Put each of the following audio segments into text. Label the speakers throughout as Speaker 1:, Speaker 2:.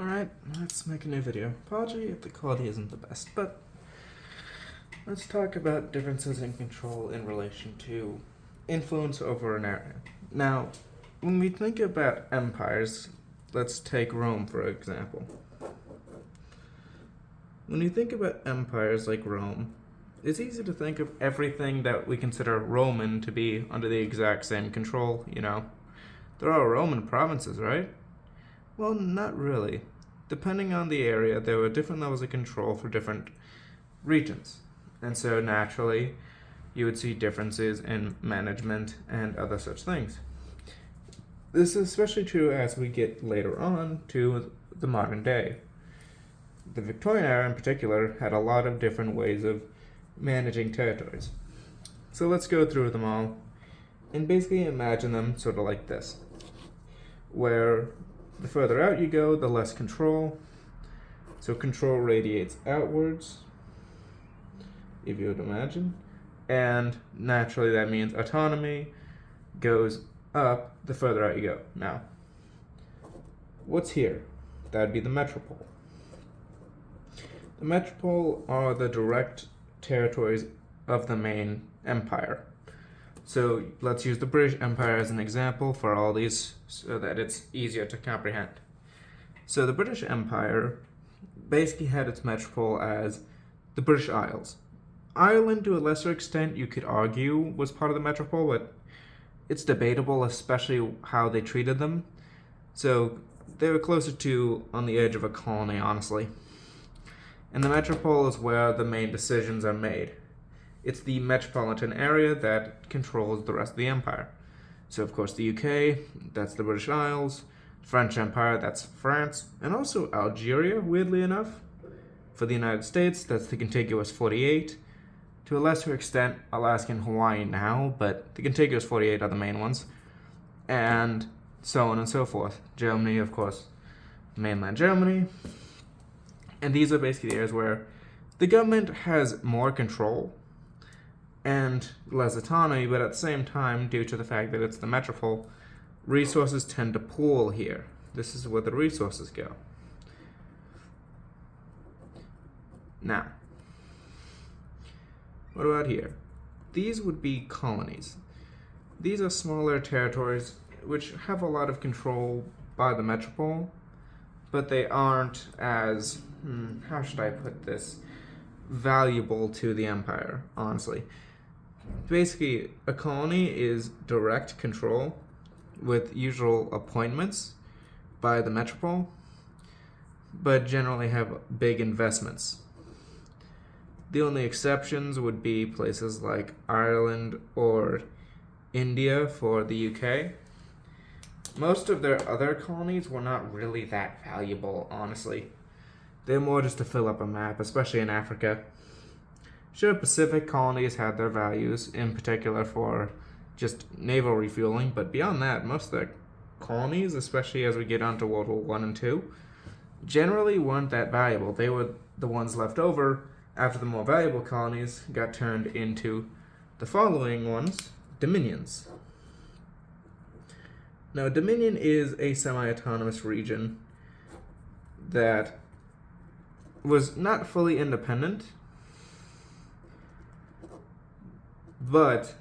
Speaker 1: Alright, let's make a new video. Apology if the quality isn't the best, but let's talk about differences in control in relation to influence over an area. Now, when we think about empires, let's take Rome for example. When you think about empires like Rome, it's easy to think of everything that we consider Roman to be under the exact same control, There are Roman provinces, right? Well, not really. Depending on the area, there were different levels of control for different regions. And so naturally, you would see differences in management and other such things. This is especially true as we get later on to the modern day. The Victorian era in particular had a lot of different ways of managing territories. So let's go through them all and basically imagine them sort of like this, where the further out you go, the less control. So control radiates outwards, if you would imagine. And naturally that means autonomy goes up the further out you go. Now, what's here? That'd be the metropole. The metropole are the direct territories of the main empire. So let's use the British Empire as an example for all these so that it's easier to comprehend. So the British Empire basically had its metropole as the British Isles. Ireland, to a lesser extent, you could argue, was part of the metropole, but it's debatable, especially how they treated them. So they were closer to on the edge of a colony, honestly. And the metropole is where the main decisions are made. It's the metropolitan area that controls the rest of the empire. So, of course, the UK, that's the British Isles, French Empire, that's France, and also Algeria, weirdly enough. For the United States, that's the contiguous 48. To a lesser extent, Alaska and Hawaii now, but the contiguous 48 are the main ones. And so on and so forth. Germany, of course, mainland Germany. And these are basically the areas where the government has more control and less autonomy, but at the same time, due to the fact that it's the metropole, resources tend to pool here. This is where the resources go. Now, what about here? These would be colonies. These are smaller territories which have a lot of control by the metropole, but they aren't as, how should I put this, valuable to the empire, honestly. Basically, a colony is direct control with usual appointments by the metropole, but generally have big investments. The only exceptions would be places like Ireland or India for the UK. Most of their other colonies were not really that valuable, honestly. They're more just to fill up a map, especially in Africa. Sure, Pacific colonies had their values, in particular for just naval refueling, but beyond that, most of the colonies, especially as we get onto World War I and II, generally weren't that valuable. They were the ones left over after the more valuable colonies got turned into the following ones, dominions. Now, a dominion is a semi-autonomous region that was not fully independent, but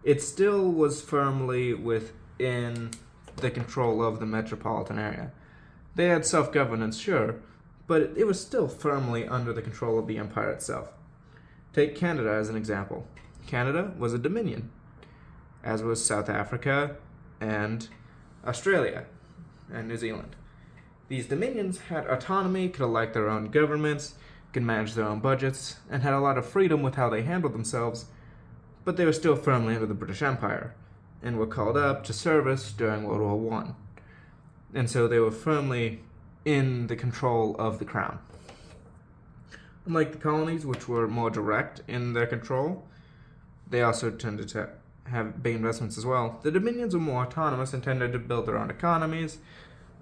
Speaker 1: it still was firmly within the control of the metropolitan area. They had self-governance, sure, but it was still firmly under the control of the empire itself. Take Canada as an example. Canada was a dominion, as was South Africa and Australia and New Zealand. These dominions had autonomy, could elect their own governments, could manage their own budgets, and had a lot of freedom with how they handled themselves, but they were still firmly under the British Empire, and were called up to service during World War I. And so they were firmly in the control of the crown. Unlike the colonies, which were more direct in their control, they also tended to have big investments as well. The dominions were more autonomous and tended to build their own economies,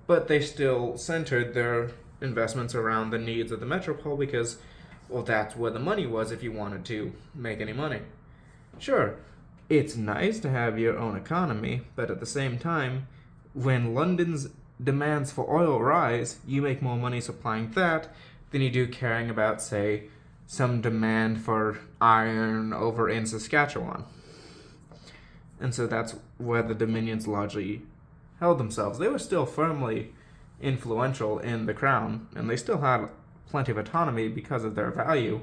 Speaker 1: but they still centered their investments around the needs of the metropole because, well, that's where the money was if you wanted to make any money. Sure, it's nice to have your own economy, but at the same time, when London's demands for oil rise, you make more money supplying that than you do caring about, say, some demand for iron over in Saskatchewan. And so that's where the Dominions largely held themselves. They were still firmly influential in the crown, and they still had plenty of autonomy because of their value,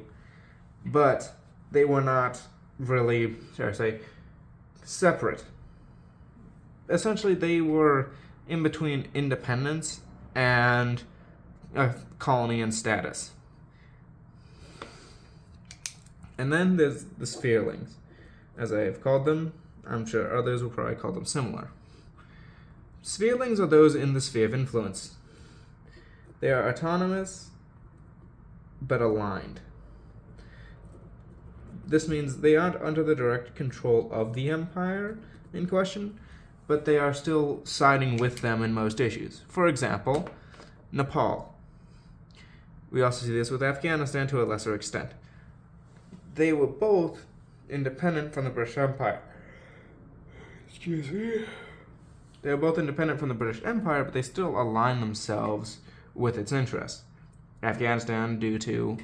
Speaker 1: but they were not really, shall I say, separate. Essentially, they were in between independence and a colony in status. And then there's the spherelings, as I have called them. I'm sure others will probably call them similar. Spherelings are those in the sphere of influence. They are autonomous, but aligned. This means they aren't under the direct control of the empire in question, but they are still siding with them in most issues. For example, Nepal. We also see this with Afghanistan to a lesser extent. They were both independent from the British Empire. Excuse me. They were both independent from the British Empire, but they still align themselves with its interests. Afghanistan due to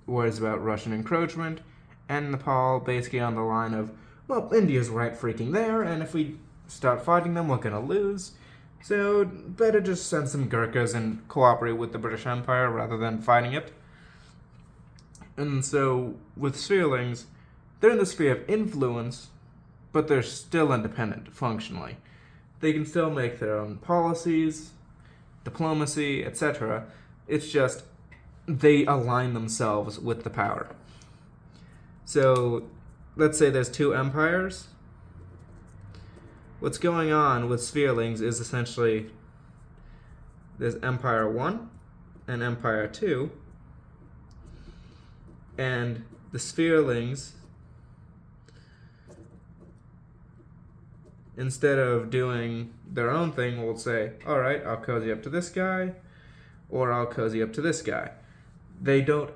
Speaker 1: worries about Russian encroachment, and Nepal basically on the line of, well, India's right freaking there, and if we start fighting them, we're gonna lose. So better just send some Gurkhas and cooperate with the British Empire rather than fighting it. And so with spherelings, they're in the sphere of influence, but they're still independent functionally. They can still make their own policies, diplomacy, etc. It's just they align themselves with the power. So let's say there's two empires. What's going on with spherelings is essentially there's Empire 1 and Empire 2, and the spherelings, instead of doing their own thing, will say, all right, I'll cozy up to this guy, or I'll cozy up to this guy. They don't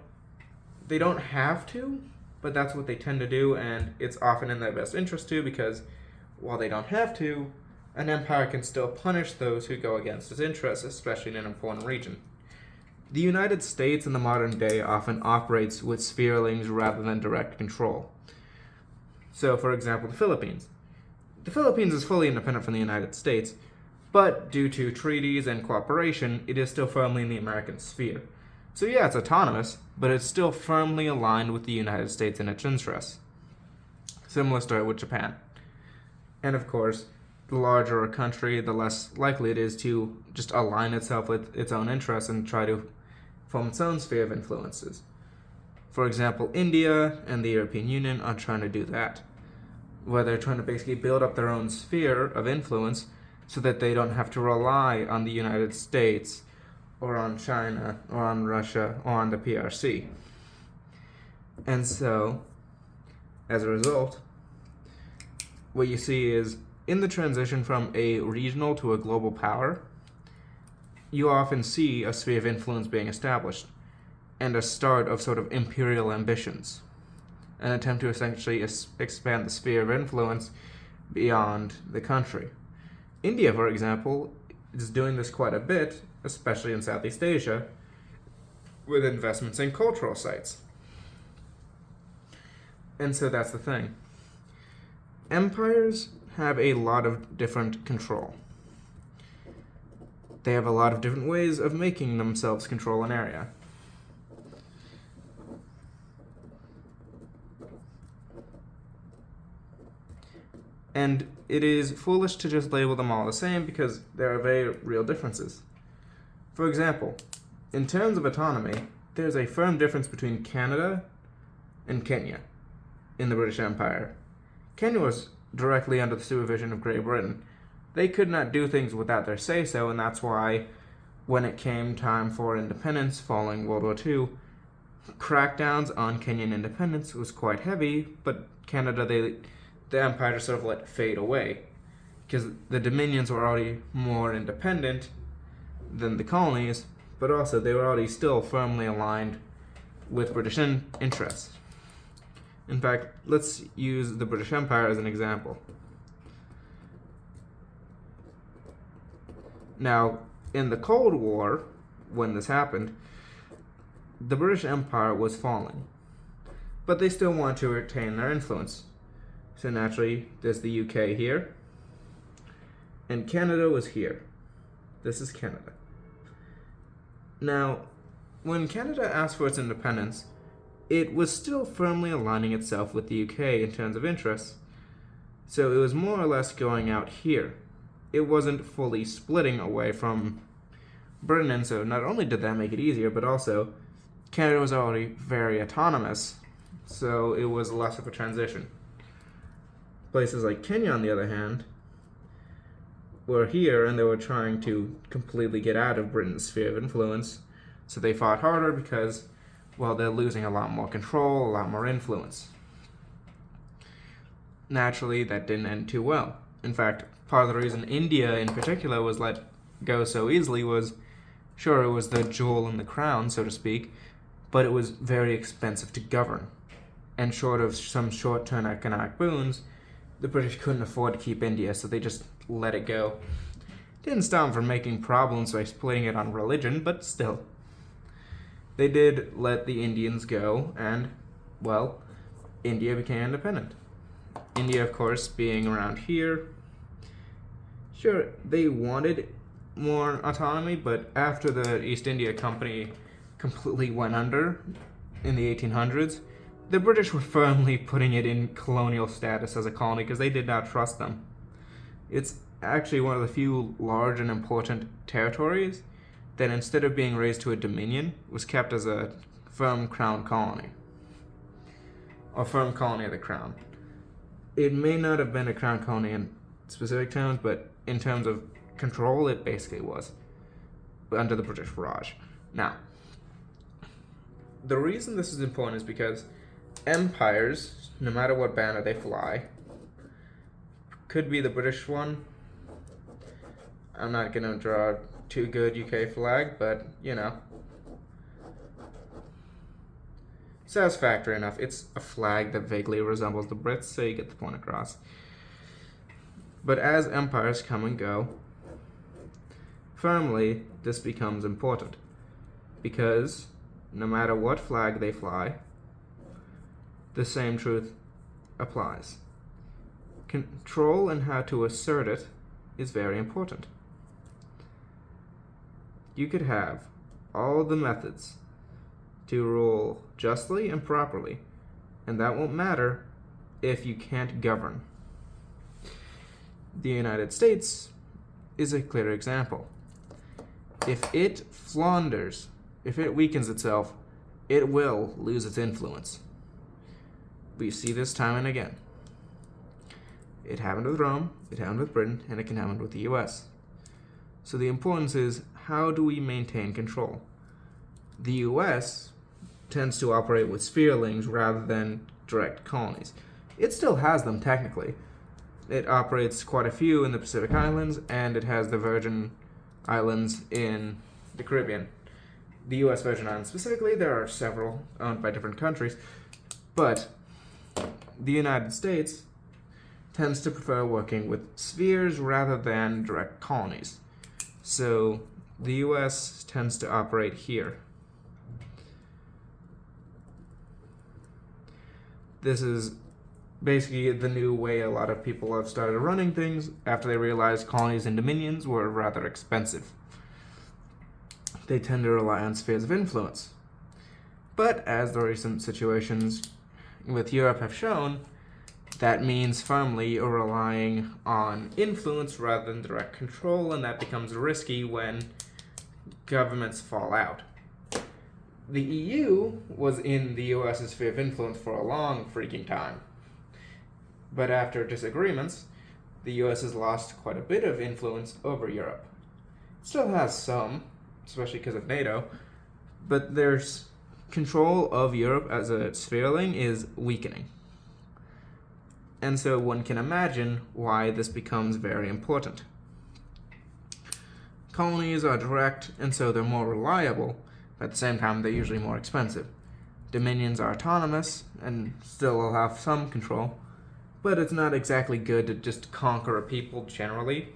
Speaker 1: have to, but that's what they tend to do, and it's often in their best interest to, because while they don't have to, an empire can still punish those who go against its interests, especially in an important region. The United States in the modern day often operates with spherelings rather than direct control. So, for example, the Philippines. The Philippines is fully independent from the United States, but due to treaties and cooperation, it is still firmly in the American sphere. So yeah, it's autonomous, but it's still firmly aligned with the United States and its interests. Similar story with Japan. And of course, the larger a country, the less likely it is to just align itself with its own interests and try to form its own sphere of influences. For example, India and the European Union are trying to do that, where they're trying to basically build up their own sphere of influence so that they don't have to rely on the United States or on China or on Russia or on the PRC. And so, as a result, what you see is in the transition from a regional to a global power, you often see a sphere of influence being established and a start of sort of imperial ambitions, an attempt to essentially expand the sphere of influence beyond the country. India, for example, is doing this quite a bit, especially in Southeast Asia, with investments in cultural sites. And so that's the thing. Empires have a lot of different control. They have a lot of different ways of making themselves control an area. And it is foolish to just label them all the same because there are very real differences. For example, in terms of autonomy, there's a firm difference between Canada and Kenya in the British Empire. Kenya was directly under the supervision of Great Britain. They could not do things without their say-so, and that's why when it came time for independence following World War II, crackdowns on Kenyan independence was quite heavy, but Canada, the empire just sort of let it fade away because the dominions were already more independent than the colonies, but also they were already still firmly aligned with British interests. In fact, let's use the British Empire as an example. Now, In the Cold War, when this happened, the British Empire was falling, but they still wanted to retain their influence. So naturally, there's the UK here, and Canada was here. This is Canada. Now, when Canada asked for its independence, it was still firmly aligning itself with the UK in terms of interests, so it was more or less going out here. It wasn't fully splitting away from Britain, and so not only did that make it easier, but also Canada was already very autonomous, so it was less of a transition. Places like Kenya, on the other hand, were here and they were trying to completely get out of Britain's sphere of influence, so they fought harder because, well, they're losing a lot more control, a lot more influence. Naturally, that didn't end too well. In fact, part of the reason India in particular was let go so easily was, sure, it was the jewel in the crown, so to speak, but it was very expensive to govern. And short of some short-term economic boons, the British couldn't afford to keep India, so they just let it go. Didn't stop them from making problems by splitting it on religion, but still. They did let the Indians go, and, well, India became independent. India, of course, being around here. Sure, they wanted more autonomy, but after the East India Company completely went under in the 1800s, the British were firmly putting it in colonial status as a colony because they did not trust them. It's actually one of the few large and important territories that instead of being raised to a dominion, was kept as a firm crown colony. Or firm colony of the crown. It may not have been a crown colony in specific terms, but in terms of control, it basically was under the British Raj. Now, the reason this is important is because empires, no matter what banner they fly, could be the British one. I'm not going to draw too good UK flag, but, you know, satisfactory enough. It's a flag that vaguely resembles the Brits, so you get the point across. But as empires come and go, firmly, this becomes important. Because no matter what flag they fly, the same truth applies. Control and how to assert it is very important. You could have all the methods to rule justly and properly, and that won't matter if you can't govern. The United States is a clear example. If it flounders, if it weakens itself, it will lose its influence. We see this time and again. It happened with Rome, it happened with Britain, and it can happen with the US. So the importance is, how do we maintain control? The US tends to operate with spherelings rather than direct colonies. It still has them technically. It operates quite a few in the Pacific Islands, and it has the Virgin Islands in the Caribbean. The US Virgin Islands specifically, there are several owned by different countries, but the United States tends to prefer working with spheres rather than direct colonies. So the US tends to operate here. This is basically the new way a lot of people have started running things after they realized colonies and dominions were rather expensive. They tend to rely on spheres of influence. But as the recent situations with Europe have shown, that means firmly you're relying on influence rather than direct control, and that becomes risky when governments fall out. The EU was in the US's sphere of influence for a long freaking time. But after disagreements, the US has lost quite a bit of influence over Europe. It still has some, especially because of NATO, but there's control of Europe as a sphereling is weakening. And so one can imagine why this becomes very important. Colonies are direct, and so they're more reliable, but at the same time they're usually more expensive. Dominions are autonomous, and still will have some control, but it's not exactly good to just conquer a people generally.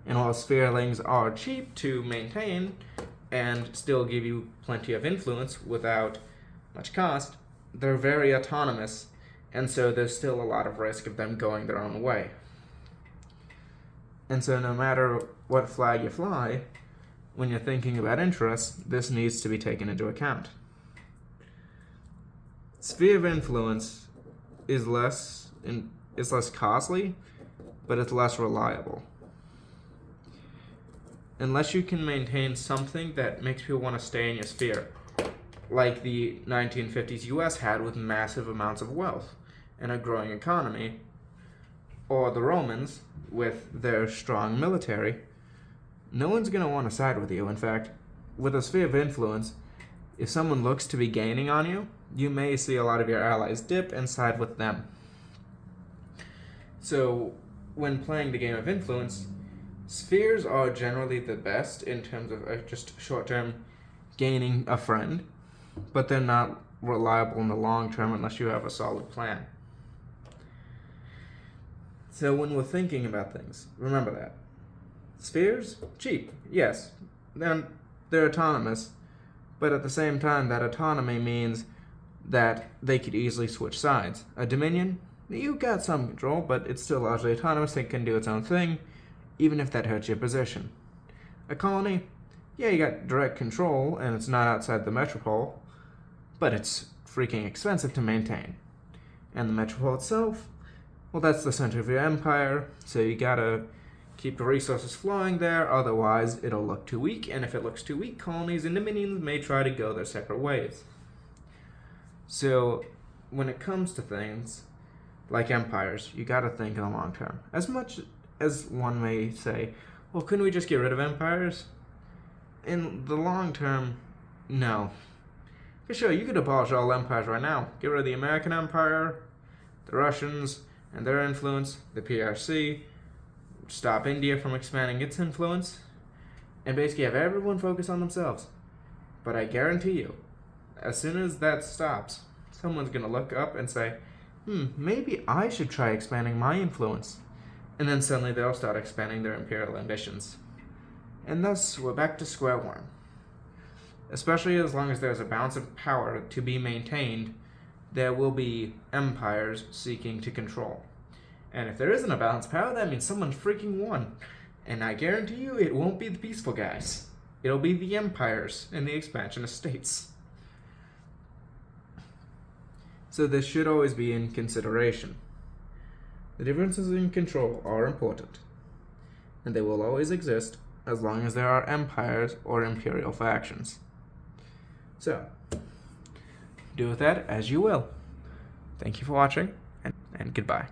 Speaker 1: And while spherelings are cheap to maintain and still give you plenty of influence without much cost, they're very autonomous, and so there's still a lot of risk of them going their own way. And so no matter what flag you fly, when you're thinking about interests, this needs to be taken into account. Sphere of influence is less costly, but it's less reliable. Unless you can maintain something that makes people want to stay in your sphere, like the 1950s US had with massive amounts of wealth and a growing economy, or the Romans with their strong military, no one's going to want to side with you. In fact, with a sphere of influence, if someone looks to be gaining on you, you may see a lot of your allies dip and side with them. So, when playing the game of influence, spheres are generally the best in terms of just short-term gaining a friend, but they're not reliable in the long term unless you have a solid plan. So when we're thinking about things, remember that. Spheres, cheap, yes. They're autonomous, but at the same time, that autonomy means that they could easily switch sides. A dominion, you got some control, but it's still largely autonomous. It can do its own thing, even if that hurts your position. A colony, yeah, you got direct control, and it's not outside the metropole, but it's freaking expensive to maintain. And the metropole itself, well, that's the center of your empire, so you gotta keep the resources flowing there, otherwise it'll look too weak, and if it looks too weak, colonies and dominions may try to go their separate ways. So, when it comes to things like empires, you gotta think in the long term. As much as one may say, well, couldn't we just get rid of empires? In the long term, no. For sure, you could abolish all empires right now. Get rid of the American Empire, the Russians, and their influence, the PRC, stop India from expanding its influence, and basically have everyone focus on themselves. But I guarantee you, as soon as that stops, someone's going to look up and say, maybe I should try expanding my influence. And then suddenly they'll start expanding their imperial ambitions. And thus, we're back to square one. Especially as long as there's a balance of power to be maintained, there will be empires seeking to control. And if there isn't a balanced power, that means someone freaking won. And I guarantee you it won't be the peaceful guys. It'll be the empires and the expansionist states. So this should always be in consideration. The differences in control are important, and they will always exist as long as there are empires or imperial factions. So, do with that as you will. Thank you for watching, and goodbye.